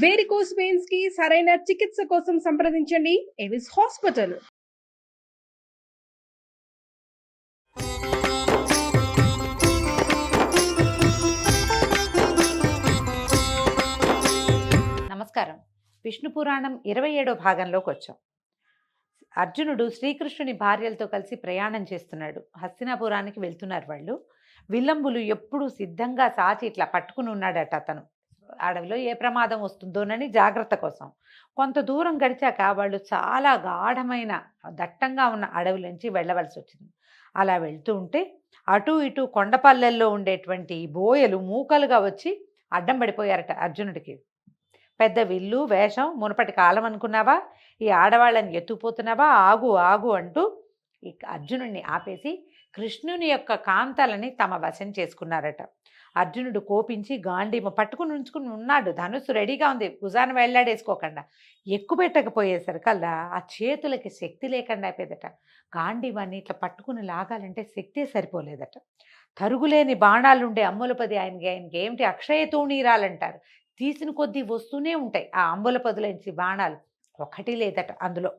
Varicose veins కి సరైన చికిత్స కోసం సంప్రదించండి ఎవిస్ హాస్పిటల్. నమస్కారం. విష్ణు పురాణం 27వ భాగంలోకి వచ్చాం. అర్జునుడు శ్రీకృష్ణుని భార్యలతో కలిసి ప్రయాణం చేస్తున్నాడు. హస్తినాపురానికి వెళ్తున్నారు వాళ్ళు. విల్లంబులు ఎప్పుడూ సిద్ధంగా సాచి ఇట్లా పట్టుకుని ఉన్నాడట అతను. అడవిలో ఏ ప్రమాదం వస్తుందోనని జాగ్రత్త కోసం. కొంత దూరం గడిచాక వాళ్ళు చాలా గాఢమైన దట్టంగా ఉన్న అడవిలోంచి వెళ్ళవలసి వచ్చింది. అలా వెళ్తూ ఉంటే అటు ఇటు కొండపల్లెల్లో ఉండేటువంటి బోయలు మూకలుగా వచ్చి అడ్డం పడిపోయారట అర్జునుడికి. పెద్ద విల్లు వేషం, మునపటి కాలం అనుకున్నావా, ఈ ఆడవాళ్ళని ఎత్తుకుపోతున్నావా, ఆగు ఆగు అంటూ ఈ అర్జునుడిని ఆపేసి కృష్ణుని యొక్క కాంతలని తమ వశం చేసుకున్నారట. అర్జునుడు కోపించి గాంధీమ పట్టుకుని ఉంచుకుని ఉన్నాడు. ధనుస్సు రెడీగా ఉంది, భుజాన వెళ్ళాడేసుకోకుండా. ఎక్కుపెట్టకపోయేసరికల్లా ఆ చేతులకి శక్తి లేకుండా అయిపోయేదట. గాంధీవాన్ని ఇట్లా పట్టుకుని లాగాలంటే శక్తే సరిపోలేదట. తరుగులేని బాణాలుండే అమ్ములపది ఆయనకి ఏమిటి అక్షయ తూణీరాలంటారు. తీసిన కొద్దీ వస్తూనే ఉంటాయి ఆ అంబులపదులేంచి బాణాలు. ఒకటి లేదట అందులో.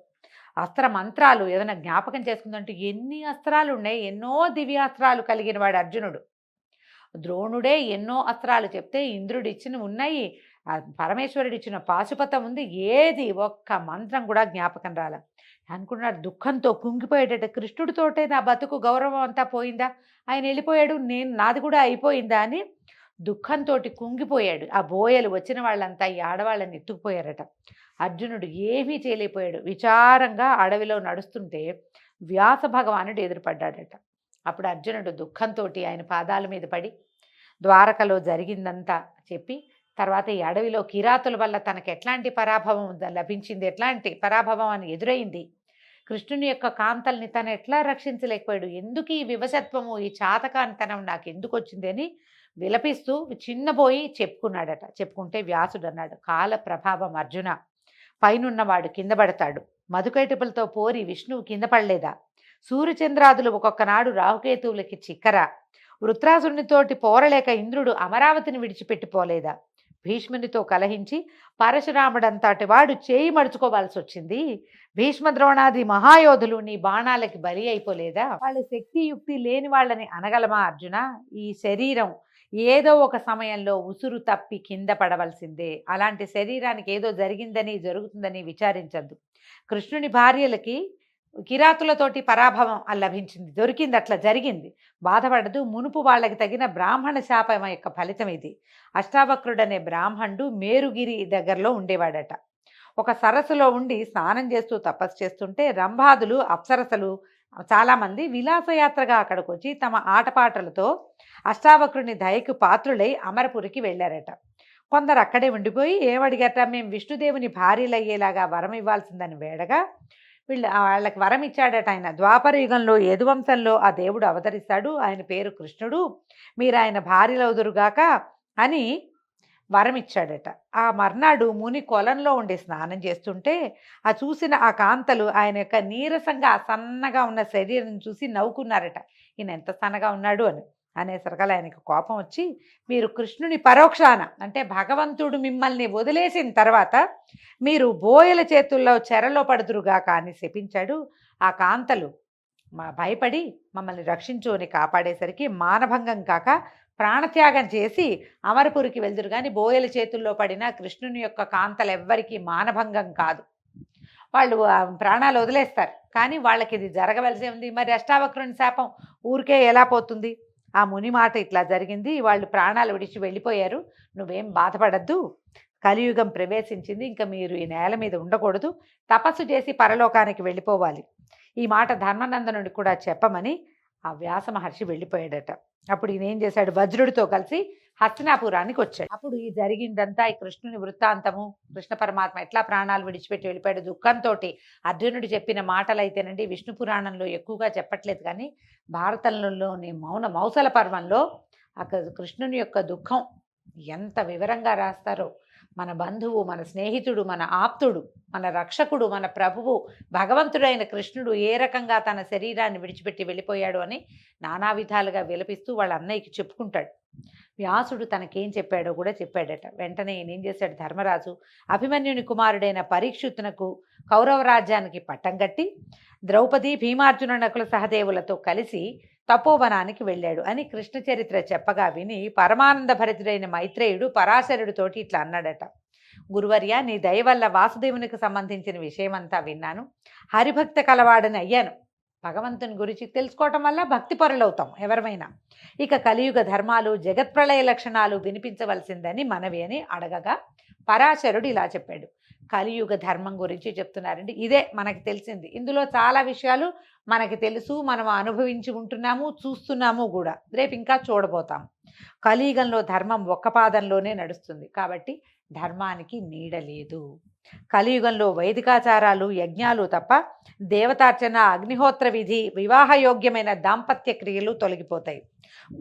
అస్త్ర మంత్రాలు ఏదైనా జ్ఞాపకం చేసుకుందంటూ ఎన్ని అస్త్రాలు ఉన్నాయి. ఎన్నో దివ్యాస్త్రాలు కలిగిన వాడు అర్జునుడు. ద్రోణుడే ఎన్నో అస్త్రాలు చెప్తే ఇంద్రుడు ఇచ్చిన ఉన్నాయి, పరమేశ్వరుడు ఇచ్చిన పాశుపతం ఉంది. ఏది ఒక్క మంత్రం కూడా జ్ఞాపకం రాల. అనుకున్నాడు, దుఃఖంతో కుంగిపోయాడట. కృష్ణుడితోటే నా బతుకు గౌరవం అంతా పోయిందా, ఆయన వెళ్ళిపోయాడు, నాది కూడా అయిపోయిందా అని దుఃఖంతో కుంగిపోయాడు. ఆ బోయలు వచ్చిన వాళ్ళంతా ఈ ఆడవాళ్ళని ఎత్తుకుపోయారట. అర్జునుడు ఏమీ చేయలేకపోయాడు. విచారంగా అడవిలో నడుస్తుంటే వ్యాస భగవానుడు ఎదురుపడ్డాడట. అప్పుడు అర్జునుడు దుఃఖంతో ఆయన పాదాల మీద పడి ద్వారకలో జరిగిందంతా చెప్పి, తర్వాత ఈ అడవిలో కిరాతుల వల్ల తనకు ఎట్లాంటి పరాభవం లభించింది, ఎట్లాంటి పరాభవం అని ఎదురైంది, కృష్ణుని యొక్క కాంతల్ని తను ఎట్లా రక్షించలేకపోయాడు, ఎందుకు ఈ వివశత్వము, ఈ చాతకానితనం నాకు ఎందుకు వచ్చింది అని విలపిస్తూ చిన్నబోయి చెప్పుకున్నాడట. చెప్పుకుంటే వ్యాసుడు అన్నాడు, కాల ప్రభావం అర్జున, పైనున్నవాడు కింద పడతాడు. మధుకైటపులతో పోరి విష్ణువు కింద పడలేదా? సూర్యచంద్రాదులు ఒక్కొక్కనాడు రాహుకేతువులకి చిక్కరా? వృత్రాసునితోటి పోరలేక ఇంద్రుడు అమరావతిని విడిచిపెట్టిపోలేదా? భీష్మునితో కలహించి పరశురాముడంతటి వాడు చేయి మడుచుకోవాల్సి వచ్చింది. భీష్మ ద్రోణాది మహాయోధులు నీ బాణాలకి బలి అయిపోలేదా? వాళ్ళ శక్తియుక్తి లేని వాళ్ళని అనగలమా అర్జున? ఈ శరీరం ఏదో ఒక సమయంలో ఉసురు తప్పి కింద పడవలసిందే. అలాంటి శరీరానికి ఏదో జరిగిందని జరుగుతుందని విచారించద్దు. కృష్ణుని భార్యలకి కిరాతులతోటి పరాభవం లభించింది, దొరికింది, అట్లా జరిగింది, బాధపడదు. మునుపు వాళ్ళకి తగిన బ్రాహ్మణ శాపం యొక్క ఫలితం ఇది. అష్టావక్రుడనే బ్రాహ్మణుడు మేరుగిరి దగ్గరలో ఉండేవాడట. ఒక సరస్సులో ఉండి స్నానం చేస్తూ తపస్సు చేస్తుంటే రంభాదులు అప్సరసలు చాలామంది విలాసయాత్రగా అక్కడికి వచ్చి తమ ఆటపాటలతో అష్టావక్రుని దయకు పాత్రులై అమరపురికి వెళ్ళారట. కొందరు అక్కడే ఉండిపోయి ఏమడిగట, మేము విష్ణుదేవుని భార్యలయ్యేలాగా వరం ఇవ్వాల్సిందని వేడగా వాళ్ళకి వరం ఇచ్చాడట ఆయన. ద్వాపర యుగంలో యదువంశంలో ఆ దేవుడు అవతరిస్తాడు, ఆయన పేరు కృష్ణుడు, మీరు ఆయన భార్యలవుదురుగాక అని వరం ఇచ్చాడట. ఆ మర్నాడు ముని కొలంలో ఉండి స్నానం చేస్తుంటే ఆ చూసిన ఆ కాంతలు ఆయన యొక్క నీరసంగా సన్నగా ఉన్న శరీరం చూసి నవ్వుకున్నారట. ఈయన ఎంత సన్నగా ఉన్నాడు అని. అనేసరికల్లా ఆయనకు కోపం వచ్చి, మీరు కృష్ణుని పరోక్షాన అంటే భగవంతుడు మిమ్మల్ని వదిలేసిన తర్వాత మీరు బోయల చేతుల్లో చెరలో పడుదురుగాక అని శపించాడు. ఆ కాంతలు భయపడి మమ్మల్ని రక్షించు అని కాపాడేసరికి మానభంగం కాక ప్రాణత్యాగం చేసి అమరపురికి వెళ్దురు. కానీ బోయల చేతుల్లో పడిన కృష్ణుని యొక్క కాంతలు ఎవ్వరికీ మానభంగం కాదు, వాళ్ళు ప్రాణాలు వదిలేస్తారు. కానీ వాళ్ళకి ఇది జరగవలసి ఉంది. మరి అష్టావక్రుని శాపం ఊరికే ఎలా పోతుంది? ఆ ముని మాట ఇట్లా జరిగింది, వాళ్ళు ప్రాణాలు విడిచి వెళ్ళిపోయారు, నువ్వేం బాధపడద్దు, కలియుగం ప్రవేశించింది, ఇంకా మీరు ఈ నేల మీద ఉండకూడదు, తపస్సు చేసి పరలోకానికి వెళ్ళిపోవాలి. ఈ మాట ధర్మనందనుడికి కూడా చెప్పమని ఆ వ్యాస మహర్షి వెళ్ళిపోయాడట. అప్పుడు ఈయన ఏం చేశాడు, వజ్రుడితో కలిసి హస్తినాపురానికి వచ్చాడు. అప్పుడు ఈ జరిగిందంతా ఈ కృష్ణుని వృత్తాంతము, కృష్ణ పరమాత్మ ఎట్లా ప్రాణాలు విడిచిపెట్టి వెళ్ళిపోయాడు దుఃఖంతో అర్జునుడు చెప్పిన మాటలు అయితేనండి విష్ణు పురాణంలో ఎక్కువగా చెప్పట్లేదు, కానీ భారతంలోని మౌసల పర్వంలో అక్కడ కృష్ణుని యొక్క దుఃఖం ఎంత వివరంగా రాస్తారో. మన బంధువు, మన స్నేహితుడు, మన ఆప్తుడు, మన రక్షకుడు, మన ప్రభువు భగవంతుడైన కృష్ణుడు ఏ రకంగా తన శరీరాన్ని విడిచిపెట్టి వెళ్ళిపోయాడు అని నానా విధాలుగా విలపిస్తూ వాళ్ళ అన్నయ్యకి చెప్పుకుంటాడు. వ్యాసుడు తనకేం చెప్పాడో కూడా చెప్పాడట. వెంటనే ఈయన ఏం చేశాడు, ధర్మరాజు అభిమన్యుని కుమారుడైన పరీక్షితునకు కౌరవ రాజ్యానికి పట్టం కట్టి ద్రౌపది, భీమార్జున, నకుల సహదేవులతో కలిసి తపోవనానికి వెళ్ళాడు అని కృష్ణ చరిత్ర చెప్పగా విని పరమానంద భరితుడైన మైత్రేయుడు పరాశరుడితోటి ఇట్లా అన్నాడట, గురువర్య, నీ దయ వల్ల వాసుదేవునికి సంబంధించిన విషయమంతా విన్నాను, హరిభక్త కలవాడని అయ్యాను. భగవంతుని గురించి తెలుసుకోవటం వల్ల భక్తి పరులవుతాం ఎవరమైనా. ఇక కలియుగ ధర్మాలు, జగత్ప్రళయ లక్షణాలు వినిపించవలసిందని మనవి అని అడగగా పరాశరుడు ఇలా చెప్పాడు. కలియుగ ధర్మం గురించి చెప్తున్నారండి. ఇదే మనకి తెలిసింది. ఇందులో చాలా విషయాలు మనకి తెలుసు, మనం అనుభవించి ఉంటున్నాము, చూస్తున్నాము కూడా, రేపు ఇంకా చూడబోతాం. కలియుగంలో ధర్మం ఒక్క పాదంలోనే నడుస్తుంది కాబట్టి ధర్మానికి నీడ లేదు. కలియుగంలో వైదికాచారాలు, యజ్ఞాలు తప్ప దేవతార్చన, అగ్నిహోత్ర విధి, వివాహయోగ్యమైన దాంపత్య క్రియలు తొలగిపోతాయి.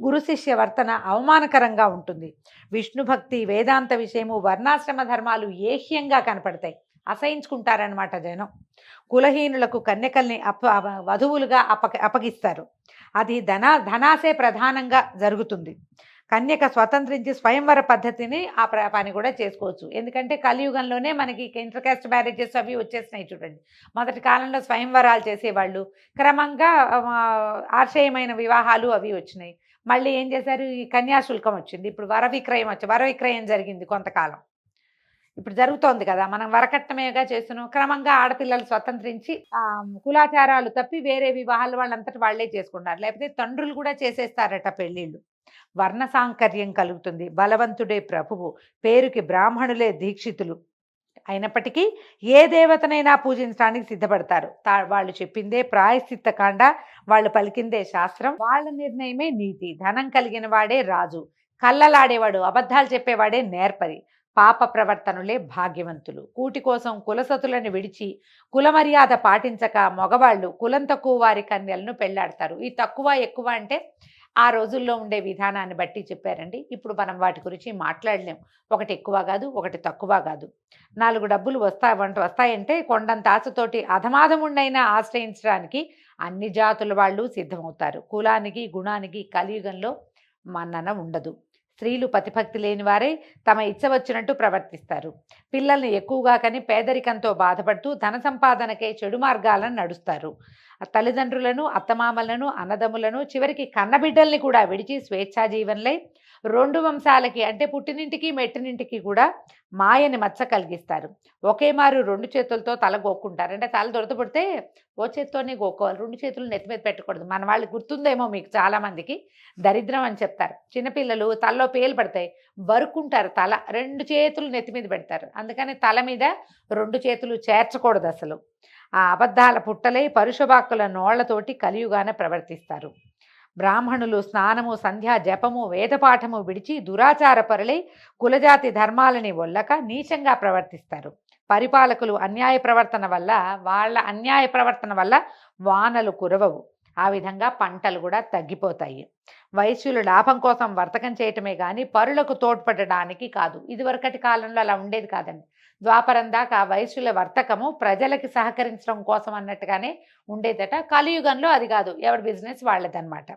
గురు శిష్య వర్తన అవమానకరంగా ఉంటుంది. విష్ణు భక్తి, వేదాంత విషయము, వర్ణాశ్రమ ధర్మాలు ఏహ్యంగా కనపడతాయి. అసహించుకుంటారనమాట జనం. కులహీనులకు కన్యకల్ని వధువులుగా అప్పగిస్తారు. అది ధనాసే ప్రధానంగా జరుగుతుంది. కన్యక స్వతంత్రించి స్వయంవర పద్ధతిని ఆ పని కూడా చేసుకోవచ్చు. ఎందుకంటే కలియుగంలోనే మనకి ఇంటర్ కాస్ట్ మ్యారేజెస్ అవి వచ్చేసినాయి చూడండి. మొదటి కాలంలో స్వయంవరాలు చేసేవాళ్ళు, క్రమంగా ఆశ్రయమైన వివాహాలు అవి వచ్చినాయి. మళ్ళీ ఏం చేశారు, ఈ కన్యాశుల్కం వచ్చింది. ఇప్పుడు వరవిక్రయం జరిగింది కొంతకాలం. ఇప్పుడు జరుగుతోంది కదా, మనం వరకట్నమేగా చేస్తున్నాం. క్రమంగా ఆడపిల్లలు స్వతంత్రించి కులాచారాలు తప్పి వేరే వివాహాలు వాళ్ళంతటి వాళ్లే చేసుకుంటారు. లేకపోతే తండ్రులు కూడా చేసేస్తారట పెళ్ళిళ్ళు. వర్ణ సాంకర్యం కలుగుతుంది. బలవంతుడే ప్రభువు, పేరుకి బ్రాహ్మణులే దీక్షితులు అయినప్పటికీ ఏ దేవతనైనా పూజించడానికి సిద్ధపడతారు. వాళ్ళు చెప్పిందే ప్రాయశ్చిత్త కాండ, వాళ్ళు పలికిందే శాస్త్రం, వాళ్ళ నిర్ణయమే నీతి. ధనం కలిగిన వాడే రాజు, కళ్ళలాడేవాడు, అబద్ధాలు చెప్పేవాడే నేర్పరి, పాప ప్రవర్తనులే భాగ్యవంతులు. కూటి కోసం కులసతులను విడిచి కులమర్యాద పాటించక మగవాళ్ళు కులం తక్కువ వారి కన్యలను పెళ్లాడతారు. ఈ తక్కువ ఎక్కువ అంటే ఆ రోజుల్లో ఉండే విధానాన్ని బట్టి చెప్పారండి. ఇప్పుడు మనం వాటి గురించి మాట్లాడలేం. ఒకటి ఎక్కువ కాదు, ఒకటి తక్కువ కాదు. 4 డబ్బులు వస్తాయంటే కొండంత ఆశతోటి అధమాధముండైనా ఆశ్రయించడానికి అన్ని జాతుల వాళ్ళు సిద్ధమవుతారు. కులానికి, గుణానికి కలియుగంలో మన్నన ఉండదు. స్త్రీలు పతిభక్తి లేని వారే తమ ఇచ్చ వచ్చినట్టు ప్రవర్తిస్తారు. పిల్లల్ని ఎక్కువగా కని పేదరికంతో బాధపడుతూ ధన సంపాదనకే చెడు మార్గాలను నడుస్తారు. తల్లిదండ్రులను, అత్తమామలను, అన్నదమ్ములను, చివరికి కన్నబిడ్డల్ని కూడా విడిచి స్వేచ్ఛాజీవన్లై 2 వంశాలకి అంటే పుట్టినింటికి మెట్టినింటికి కూడా మాయని మచ్చ కలిగిస్తారు. ఒకే మారు 2 చేతులతో తల గోక్కుంటారు. అంటే తల దొరదపడితే ఓ చేత్తోనే గోక్కోవాలి, 2 చేతులు నెత్తి మీద పెట్టకూడదు. మన వాళ్ళు గుర్తుందేమో మీకు చాలామందికి, దరిద్రం అని చెప్తారు. చిన్నపిల్లలు తలలో పేలు పడతాయి, బరుక్కుంటారు, తల 2 చేతులు నెత్తి మీద పెడతారు. అందుకని తల మీద 2 చేతులు చేర్చకూడదు అసలు. ఆ అబద్ధాల పుట్టలై పరుషవాక్కుల నోళ్లతోటి కలియుగాన ప్రవర్తిస్తారు. బ్రాహ్మణులు స్నానము, సంధ్యా జపము, వేదపాఠము విడిచి దురాచార పరులై కులజాతి ధర్మాలని ఒల్లక నీచంగా ప్రవర్తిస్తారు. పరిపాలకులు అన్యాయ ప్రవర్తన వల్ల వానలు కురవవు. ఆ విధంగా పంటలు కూడా తగ్గిపోతాయి. వైశ్యులు లాభం కోసం వర్తకం చేయటమే కానీ పరులకు తోడ్పడడానికి కాదు. ఇదివరకటి కాలంలో అలా ఉండేది కాదండి. ద్వాపరం దాకా వైశ్యుల వర్తకము ప్రజలకి సహకరించడం కోసం అన్నట్టుగానే ఉండేదట. కలియుగంలో అది కాదు, ఎవరి బిజినెస్ వాళ్ళదన్నమాట.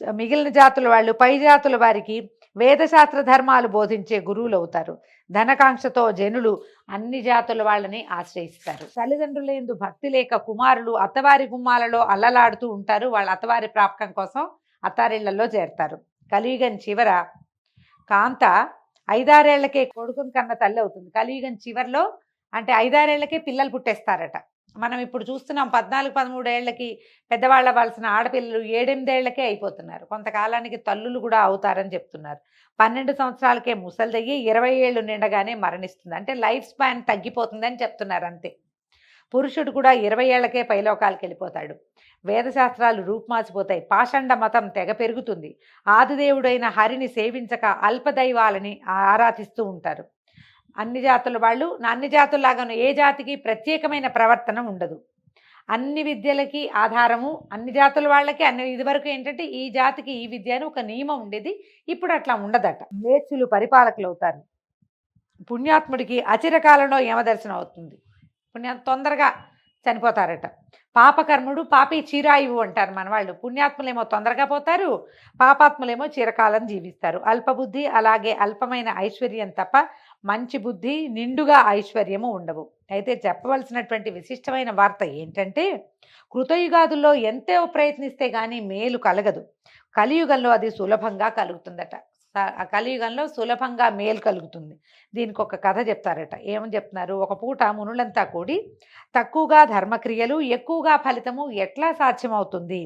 మిగిలిన జాతుల వాళ్ళు పై జాతుల వారికి వేదశాస్త్ర ధర్మాలు బోధించే గురువులు అవుతారు. ధనకాంక్షతో జనులు అన్ని జాతుల వాళ్ళని ఆశ్రయిస్తారు. తల్లిదండ్రుల యందు భక్తి లేక కుమారులు అత్తవారి గుమ్మాలలో అల్లలాడుతూ ఉంటారు. వాళ్ళ అత్తవారి ప్రాపకం కోసం అత్తారిళ్లలో చేరతారు. కలియుగం చివర కాంత 5-6 ఏళ్లకే కొడుకుని కన్న తల్లి అవుతుంది. కలియుగం చివరిలో అంటే 5-6 ఏళ్లకే పిల్లలు పుట్టేస్తారట. మనం ఇప్పుడు చూస్తున్నాం 14-13 ఏళ్లకి పెద్దవాళ్ళు అవ్వాల్సిన ఆడపిల్లలు 7-8 ఏళ్లకే అయిపోతున్నారు. కొంతకాలానికి తల్లులు కూడా అవుతారని చెప్తున్నారు. 12 సంవత్సరాలకే ముసలిదయ్యి 20 ఏళ్ళు నిండగానే మరణిస్తుంది. అంటే లైఫ్ స్పాన్ తగ్గిపోతుందని చెప్తున్నారు అంతే. పురుషుడు కూడా 20 ఏళ్లకే పైలోకాలకు వెళ్ళిపోతాడు. వేదశాస్త్రాలు రూపుమాసిపోతాయి. పాషండ మతం తెగ పెరుగుతుంది. ఆదిదేవుడైన హరిని సేవించక అల్పదైవాలని ఆరాధిస్తూ ఉంటారు. అన్ని జాతుల వాళ్ళు అన్ని జాతుల్లాగాను ఏ జాతికి ప్రత్యేకమైన ప్రవర్తన ఉండదు. అన్ని విద్యలకి ఆధారము అన్ని జాతుల వాళ్ళకి ఇదివరకు ఏంటంటే ఈ జాతికి ఈ విద్య అని ఒక నియమం ఉండేది. ఇప్పుడు అట్లా ఉండదట. మేచ్చులు పరిపాలకులు అవుతారు. పుణ్యాత్ముడికి అచిరకాలంలో యమదర్శనం అవుతుంది. తొందరగా చనిపోతారట. పాపకర్ముడు పాపి చిరాయువు అంటారు మన వాళ్ళు. పుణ్యాత్ములేమో తొందరగా పోతారు, పాపాత్ములేమో చిరకాలం జీవిస్తారు. అల్పబుద్ధి అలాగే అల్పమైన ఐశ్వర్యం తప్ప మంచి బుద్ధి నిండుగా ఐశ్వర్యము ఉండవు. అయితే చెప్పవలసినటువంటి విశిష్టమైన వార్త ఏంటంటే, కృతయుగాదుల్లో ఎంతో ప్రయత్నిస్తే కానీ మేలు కలగదు, కలియుగంలో అది సులభంగా కలుగుతుందట. కలియుగంలో సులభంగా మేలు కలుగుతుంది. దీనికి ఒక కథ చెప్తారట. ఏమని చెప్తున్నారు? ఒక పూట మునులంతా కూడి తక్కువగా ధర్మక్రియలు ఎక్కువగా ఫలితము ఎట్లా సాధ్యమవుతుంది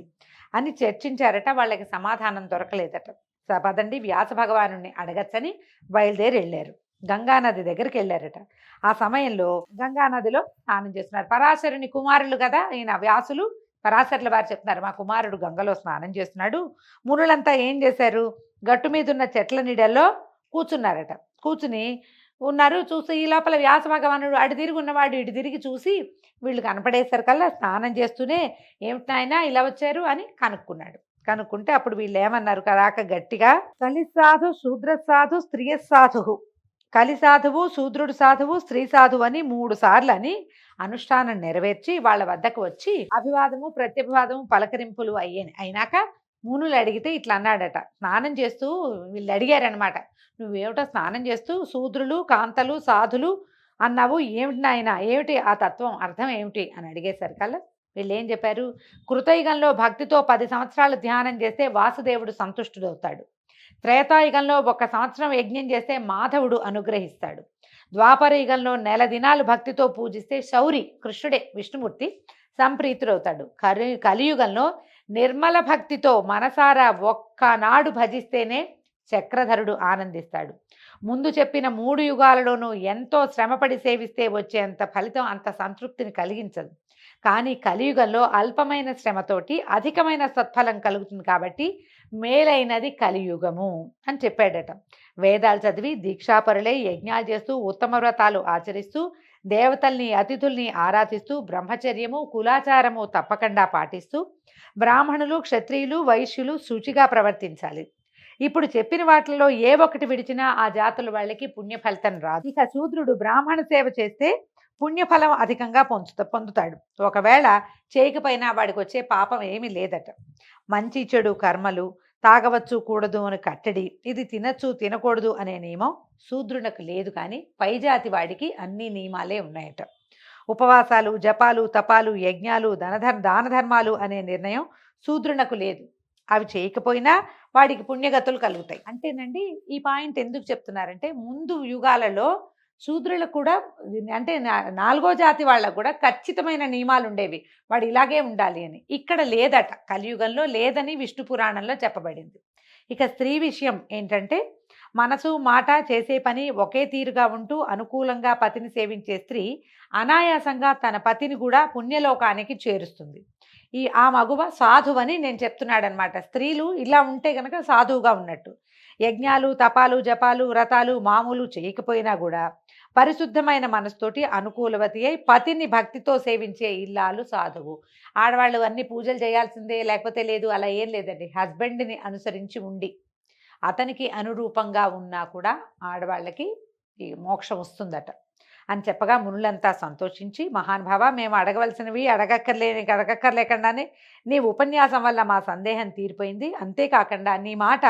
అని చర్చించారట. వాళ్ళకి సమాధానం దొరకలేదట. పదండి వ్యాస భగవాను అడగచ్చని బయలుదేరి వెళ్ళారు. గంగానది దగ్గరికి వెళ్ళారట. ఆ సమయంలో గంగానదిలో స్నానం చేస్తున్నారు. పరాశరుని కుమారులు కదా ఈయన వ్యాసులు. పరాశరుల వారు చెప్తున్నారు, మా కుమారుడు గంగలో స్నానం చేస్తున్నాడు. మునులంతా ఏం చేశారు? గట్టు మీద ఉన్న చెట్ల నీడల్లో కూర్చున్నారట. కూర్చుని ఉన్నారు. చూసి ఈ లోపల వ్యాస భగవానుడు అటు తిరిగి ఉన్నవాడు ఇటు తిరిగి చూసి వీళ్ళు కనపడేసరికల్లా స్నానం చేస్తూనే, ఏమిటి నాయనా ఇలా వచ్చారు అని కనుక్కున్నాడు. కనుక్కుంటే అప్పుడు వీళ్ళు ఏమన్నారు కరాక గట్టిగా, కలి సాధు శూద్ర సాధు స్త్రీ సాధు, కలి సాధువు శూద్రుడు సాధువు స్త్రీ సాధువు అని 3 సార్లు అని అనుష్ఠానం నెరవేర్చి వాళ్ళ వద్దకు వచ్చి అభివాదము ప్రత్యభివాదము పలకరింపులు అయినాక మునులు అడిగితే ఇట్లా అన్నాడట. స్నానం చేస్తూ వీళ్ళు అడిగారనమాట, నువ్వేమిటో స్నానం చేస్తూ శూద్రులు కాంతలు సాధులు అన్నావు, ఏమిటి నాయన, ఏమిటి ఆ తత్వం అర్థం ఏమిటి అని అడిగేసరికల్లా వీళ్ళు ఏం చెప్పారు? కృతయుగంలో భక్తితో 10 సంవత్సరాలు ధ్యానం చేస్తే వాసుదేవుడు సంతుష్టుడవుతాడు. త్రేతాయుగంలో 1 సంవత్సరం యజ్ఞం చేస్తే మాధవుడు అనుగ్రహిస్తాడు. ద్వాపర యుగంలో నెల దినాలు భక్తితో పూజిస్తే శౌరి కృష్ణుడే విష్ణుమూర్తి సంప్రీతుడవుతాడు. కలియుగంలో నిర్మల భక్తితో మనసారా ఒక్కనాడు భజిస్తేనే చక్రధరుడు ఆనందిస్తాడు. ముందు చెప్పిన 3 యుగాలలోనూ ఎంతో శ్రమపడి సేవిస్తే వచ్చేంత ఫలితం అంత సంతృప్తిని కలిగించదు. కానీ కలియుగంలో అల్పమైన శ్రమతోటి అధికమైన సత్ఫలం కలుగుతుంది. కాబట్టి మేలైనది కలియుగము అని చెప్పాడట. వేదాలు చదివి దీక్షాపరులై యజ్ఞాలు చేస్తూ ఉత్తమ వ్రతాలు ఆచరిస్తూ దేవతల్ని అతిథుల్ని ఆరాధిస్తూ బ్రహ్మచర్యము కులాచారము తప్పకుండా పాటిస్తూ బ్రాహ్మణులు క్షత్రియులు వైశ్యులు శుచిగా ప్రవర్తించాలి. ఇప్పుడు చెప్పిన వాటిలో ఏ ఒక్కటి విడిచినా ఆ జాతుల వాళ్ళకి పుణ్యఫలితం రాదు. ఇక శూద్రుడు బ్రాహ్మణ సేవ చేస్తే పుణ్యఫలం అధికంగా పొందుతాడు. ఒకవేళ చేయకపోయినా వాడికి వచ్చే పాపం ఏమీ లేదట. మంచి చెడు కర్మలు, తాగవచ్చు కూడదు అని కట్టడి, ఇది తినచ్చు తినకూడదు అనే నియమం శూద్రునకు లేదు. కానీ పైజాతి వాడికి అన్ని నియమాలే ఉన్నాయట. ఉపవాసాలు జపాలు తపాలు యజ్ఞాలు దాన ధర్మాలు అనే నిర్ణయం శూద్రునకు లేదు. అవి చేయకపోయినా వాడికి పుణ్యగతులు కలుగుతాయి. అంటేనండి ఈ పాయింట్ ఎందుకు చెప్తున్నారంటే, ముందు యుగాలలో శూద్రులకు కూడా అంటే 4వ జాతి వాళ్ళకు కూడా ఖచ్చితమైన నియమాలు ఉండేవి, వాడు ఇలాగే ఉండాలి అని. ఇక్కడ లేదట, కలియుగంలో లేదని విష్ణు పురాణంలో చెప్పబడింది. ఇక స్త్రీ విషయం ఏంటంటే, మనసు మాట చేసే పని ఒకే తీరుగా ఉంటూ అనుకూలంగా పతిని సేవించే స్త్రీ అనాయాసంగా తన పతిని కూడా పుణ్యలోకానికి చేరుస్తుంది. ఆ మగువ సాధువని నేను చెప్తున్నాడనమాట. స్త్రీలు ఇలా ఉంటే గనక సాధువుగా ఉన్నట్టు. యజ్ఞాలు తపాలు జపాలు వ్రతాలు మామూలు చేయకపోయినా కూడా పరిశుద్ధమైన మనసుతోటి అనుకూలవతి అయి పతిని భక్తితో సేవించే ఇల్లాలు సాధువు. ఆడవాళ్ళు అన్ని పూజలు చేయాల్సిందే లేకపోతే లేదు, అలా ఏం లేదండి. హస్బెండ్ని అనుసరించి ఉండి అతనికి అనురూపంగా ఉన్నా కూడా ఆడవాళ్ళకి ఈ మోక్షం వస్తుందట అని చెప్పగా మునులంతా సంతోషించి, మహానుభావ మేము అడగవలసినవి అడగక్కర్లేకుండానే నీ ఉపన్యాసం వల్ల మా సందేహం తీరిపోయింది. అంతేకాకుండా నీ మాట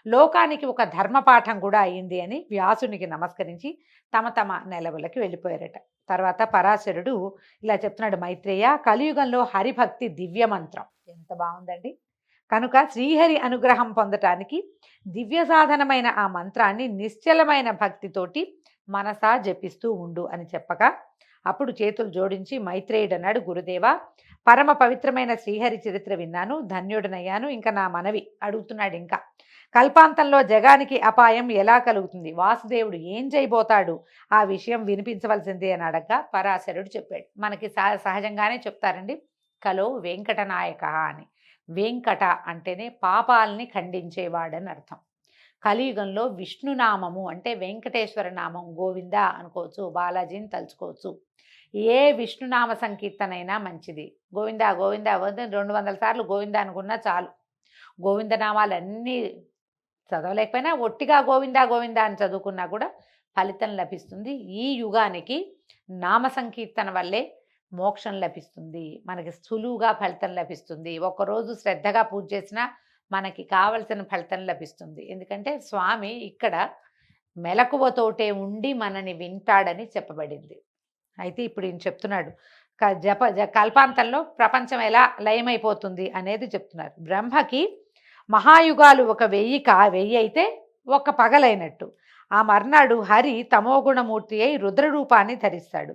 లోకానికి ఒక ధర్మపాఠం కూడా అయింది అని వ్యాసునికి నమస్కరించి తమ తమ నెలవులకి వెళ్ళిపోయారట. తర్వాత పరాశరుడు ఇలా చెప్తున్నాడు, మైత్రేయ, కలియుగంలో హరిభక్తి దివ్య మంత్రం. ఎంత బాగుందండి. కనుక శ్రీహరి అనుగ్రహం పొందటానికి దివ్య సాధనమైన ఆ మంత్రాన్ని నిశ్చలమైన భక్తితోటి మనసా జపిస్తూ ఉండు అని చెప్పగా అప్పుడు చేతులు జోడించి మైత్రేయుడు అన్నాడు, గురుదేవా, పరమ పవిత్రమైన శ్రీహరి చరిత్ర విన్నాను, ధన్యుడనయ్యాను. ఇంకా నా మనవి అడుగుతున్నాడు. ఇంకా కల్పాంతంలో జగానికి అపాయం ఎలా కలుగుతుంది, వాసుదేవుడు ఏం చేయబోతాడు, ఆ విషయం వినిపించవలసిందే అని అడగగా పరాశరుడు చెప్పాడు. మనకి సహజంగానే చెప్తారండి, కలో వెంకటనాయక అని. వెంకట అంటేనే పాపాలని ఖండించేవాడని అర్థం. కలియుగంలో విష్ణునామము అంటే వెంకటేశ్వర నామం, గోవింద అనుకోవచ్చు, బాలాజీని తలుచుకోవచ్చు. ఏ విష్ణునామ సంకీర్తనైనా మంచిది. గోవింద గోవింద 200 సార్లు గోవింద అనుకున్నా చాలు. గోవిందనామాలన్నీ చదవలేకపోయినా ఒట్టిగా గోవింద గోవింద అని చదువుకున్నా కూడా ఫలితం లభిస్తుంది. ఈ యుగానికి నామ సంకీర్తన వల్లే మోక్షం లభిస్తుంది, మనకి సులువుగా ఫలితం లభిస్తుంది. ఒక్కరోజు శ్రద్ధగా పూజ చేసినా మనకి కావలసిన ఫలితం లభిస్తుంది. ఎందుకంటే స్వామి ఇక్కడ మెలకువతోటే ఉండి మనని వింటాడని చెప్పబడింది. అయితే ఇప్పుడు ఈయన చెప్తున్నాడు కల్పాంతంలో ప్రపంచం ఎలా లయమైపోతుంది అనేది చెప్తున్నారు. బ్రహ్మకి మహాయుగాలు 1000 అయితే ఒక పగలైనట్టు. ఆ మర్నాడు హరి తమోగుణమూర్తి అయి రుద్రరూపాన్ని ధరిస్తాడు.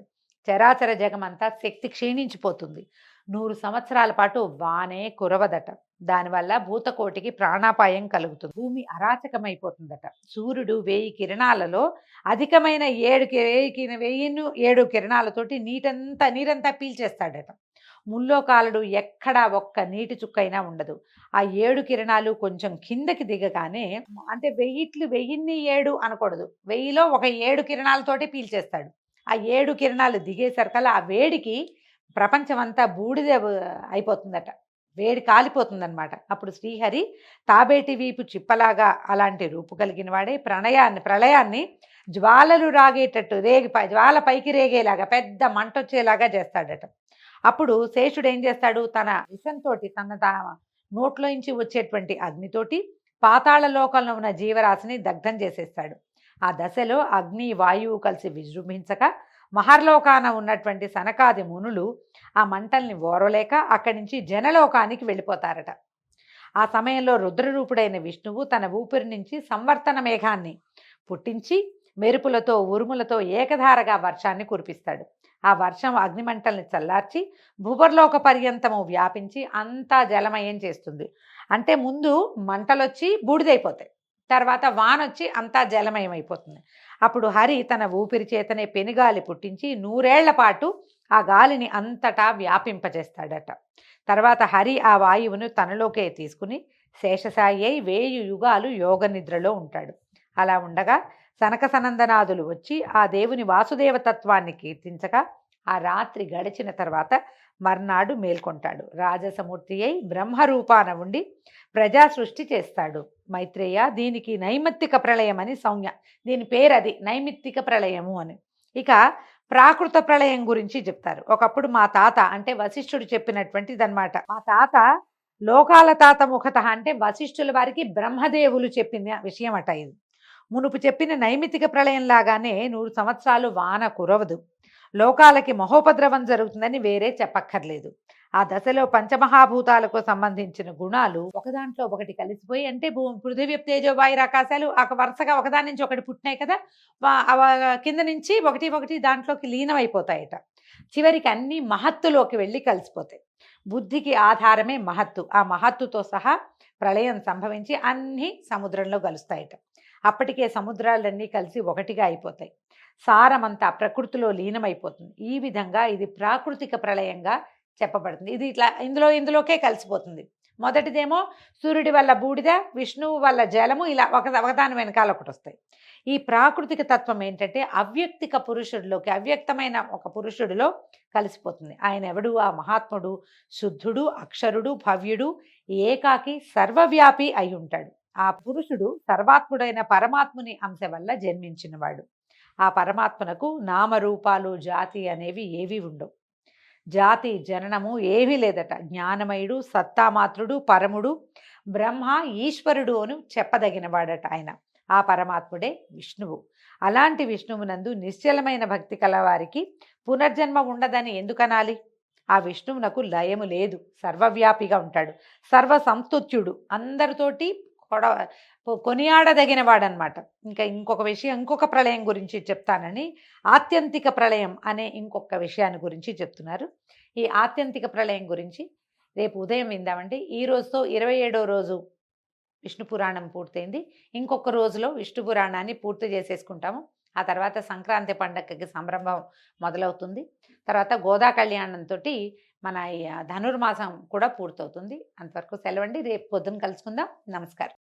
చరాచర జగమంతా శక్తి క్షీణించిపోతుంది. 100 సంవత్సరాల పాటు వానే కురవదట. దానివల్ల భూతకోటికి ప్రాణాపాయం కలుగుతుంది. భూమి అరాచకమైపోతుందట. సూర్యుడు 1000 కిరణాలలో అధికమైన 7 కిరణాలతోటి నీరంతా పీల్చేస్తాడట. ముల్లోకాలుడు ఎక్కడా ఒక్క నీటి చుక్కైనా ఉండదు. ఆ 7 కిరణాలు కొంచెం కిందకి దిగగానే, అంటే 1000 అనకూడదు, 1000లో ఒక 7 కిరణాలతోటి పీల్చేస్తాడు. ఆ 7 కిరణాలు దిగేసరికల్లా ఆ వేడికి ప్రపంచం అంతా బూడిద అయిపోతుందట. వేడి కాలిపోతుందనమాట. అప్పుడు శ్రీహరి తాబేటి వీపు చిప్పలాగా అలాంటి రూపు కలిగిన వాడే ప్రళయాన్ని జ్వాలలు రాగేటట్టు జ్వాల పైకి రేగేలాగా పెద్ద మంట వచ్చేలాగా చేస్తాడట. అప్పుడు శేషుడు ఏం చేస్తాడు, తన విషంతో తన నోట్లోంచి వచ్చేటువంటి అగ్నితోటి పాతాళ లోకంలో ఉన్న జీవరాశిని దగ్ధం చేసేస్తాడు. ఆ దశలో అగ్ని వాయువు కలిసి విజృంభించక మహర్లోకాన ఉన్నటువంటి సనకాది మునులు ఆ మంటల్ని ఓరలేక అక్కడి నుంచి జనలోకానికి వెళ్ళిపోతారట. ఆ సమయంలో రుద్రరూపుడైన విష్ణువు తన ఊపిరి నుంచి సంవర్తన మేఘాన్ని పుట్టించి మెరుపులతో ఉరుములతో ఏకధారగా వర్షాన్ని కురిపిస్తాడు. ఆ వర్షం అగ్నిమంటల్ని చల్లార్చి భూవర్లోక పర్యంతము వ్యాపించి అంతా జలమయం చేస్తుంది. అంటే ముందు మంటలొచ్చి బూడిదైపోతాయి, తర్వాత వానొచ్చి అంతా జలమయం అయిపోతుంది. అప్పుడు హరి తన ఊపిరి చేతనే పెనుగాలి పుట్టించి 100 ఏళ్ల పాటు ఆ గాలిని అంతటా వ్యాపింపజేస్తాడట. తర్వాత హరి ఆ వాయువును తనలోకే తీసుకుని శేషసాయి అయి 1000 యుగాలు యోగ నిద్రలో ఉంటాడు. అలా ఉండగా సనక సనందనాదులు వచ్చి ఆ దేవుని వాసుదేవతత్వాన్ని కీర్తించగా ఆ రాత్రి గడిచిన తర్వాత మర్నాడు మేల్కొంటాడు. రాజసమూర్తి అయి బ్రహ్మరూపాన ఉండి ప్రజా సృష్టి చేస్తాడు. మైత్రేయ, దీనికి నైమిత్తిక ప్రళయం అని సంజ్ఞ. దీని పేరు అది, నైమిత్తిక ప్రళయము అని. ఇక ప్రాకృత ప్రళయం గురించి చెప్తారు. ఒకప్పుడు మా తాత, అంటే వశిష్ఠుడు చెప్పినటువంటిదన్నమాట. మా తాత లోకాల తాత ముఖత, అంటే వశిష్ఠుల వారికి బ్రహ్మదేవులు చెప్పిన విషయం అట. ఇది మునుపు చెప్పిన నైమిత్తిక ప్రళయం లాగానే 100 సంవత్సరాలు వాన కురవదు, లోకాలకి మహోపద్రవం జరుగుతుందని వేరే చెప్పక్కర్లేదు. ఆ దశలో పంచమహాభూతాలకు సంబంధించిన గుణాలు ఒకదాంట్లో ఒకటి కలిసిపోయి, అంటే పృథివీ తేజో వాయు ఆకాశాలు వరుసగా ఒకదాని నుంచి ఒకటి పుట్టినాయి కదా, కింద నుంచి ఒకటి దాంట్లోకి లీనమైపోతాయట. చివరికి అన్ని మహత్తులోకి వెళ్ళి కలిసిపోతాయి. బుద్ధికి ఆధారమే మహత్తు. ఆ మహత్తుతో సహా ప్రళయం సంభవించి అన్నీ సముద్రంలో కలుస్తాయట. అప్పటికే సముద్రాలన్నీ కలిసి ఒకటిగా అయిపోతాయి. సారమంతా ప్రకృతిలో లీనమైపోతుంది. ఈ విధంగా ఇది ప్రాకృతిక ప్రళయంగా చెప్పబడుతుంది. ఇది ఇట్లా ఇందులోకే కలిసిపోతుంది. మొదటిదేమో సూర్యుడి వల్ల బూడిద, విష్ణువు వల్ల జలము, ఇలా ఒకదాని వెనకాల ఒకటి వస్తాయి. ఈ ప్రాకృతిక తత్వం ఏంటంటే అవ్యక్తిక పురుషుడిలోకి, అవ్యక్తమైన ఒక పురుషుడిలో కలిసిపోతుంది. ఆయన ఎవడు? ఆ మహాత్ముడు శుద్ధుడు, అక్షరుడు, భవ్యుడు, ఏకాకి, సర్వవ్యాపి అయి ఉంటాడు. ఆ పురుషుడు సర్వాత్ముడైన పరమాత్ముని అంశ వల్ల జన్మించినవాడు. ఆ పరమాత్మనకు నామరూపాలు, జాతి అనేవి ఏవి ఉండవు. జాతి జననము ఏమీ లేదట. జ్ఞానమయుడు, సత్తామాత్రుడు, పరముడు, బ్రహ్మ, ఈశ్వరుడు అని చెప్పదగినవాడట ఆయన. ఆ పరమాత్ముడే విష్ణువు. అలాంటి విష్ణువునందు నిశ్చలమైన భక్తి కలవారికి పునర్జన్మ ఉండదని ఎందుకనాలి? ఆ విష్ణువునకు లయము లేదు, సర్వవ్యాపిగా ఉంటాడు, సర్వ సంస్తుత్యుడు, అందరితోటి కొనియాడదగిన వాడనమాట. ఇంకొక విషయం, ఇంకొక ప్రళయం గురించి చెప్తానని ఆత్యంతిక ప్రళయం అనే ఇంకొక విషయాన్ని గురించి చెప్తున్నారు. ఈ ఆత్యంతిక ప్రళయం గురించి రేపు ఉదయం విందామండి. ఈ రోజుతో 27వ రోజు విష్ణు పురాణం పూర్తయింది. ఇంకొక రోజులో విష్ణు పురాణాన్ని పూర్తి చేసేసుకుంటాము. ఆ తర్వాత సంక్రాంతి పండగకి సంరంభం మొదలవుతుంది. తర్వాత గోదా కళ్యాణంతో మన ధనుర్మాసం కూడా పూర్తవుతుంది. అంతవరకు సెలవండి. రేపు పొద్దున కలుసుకుందాం. నమస్కారం.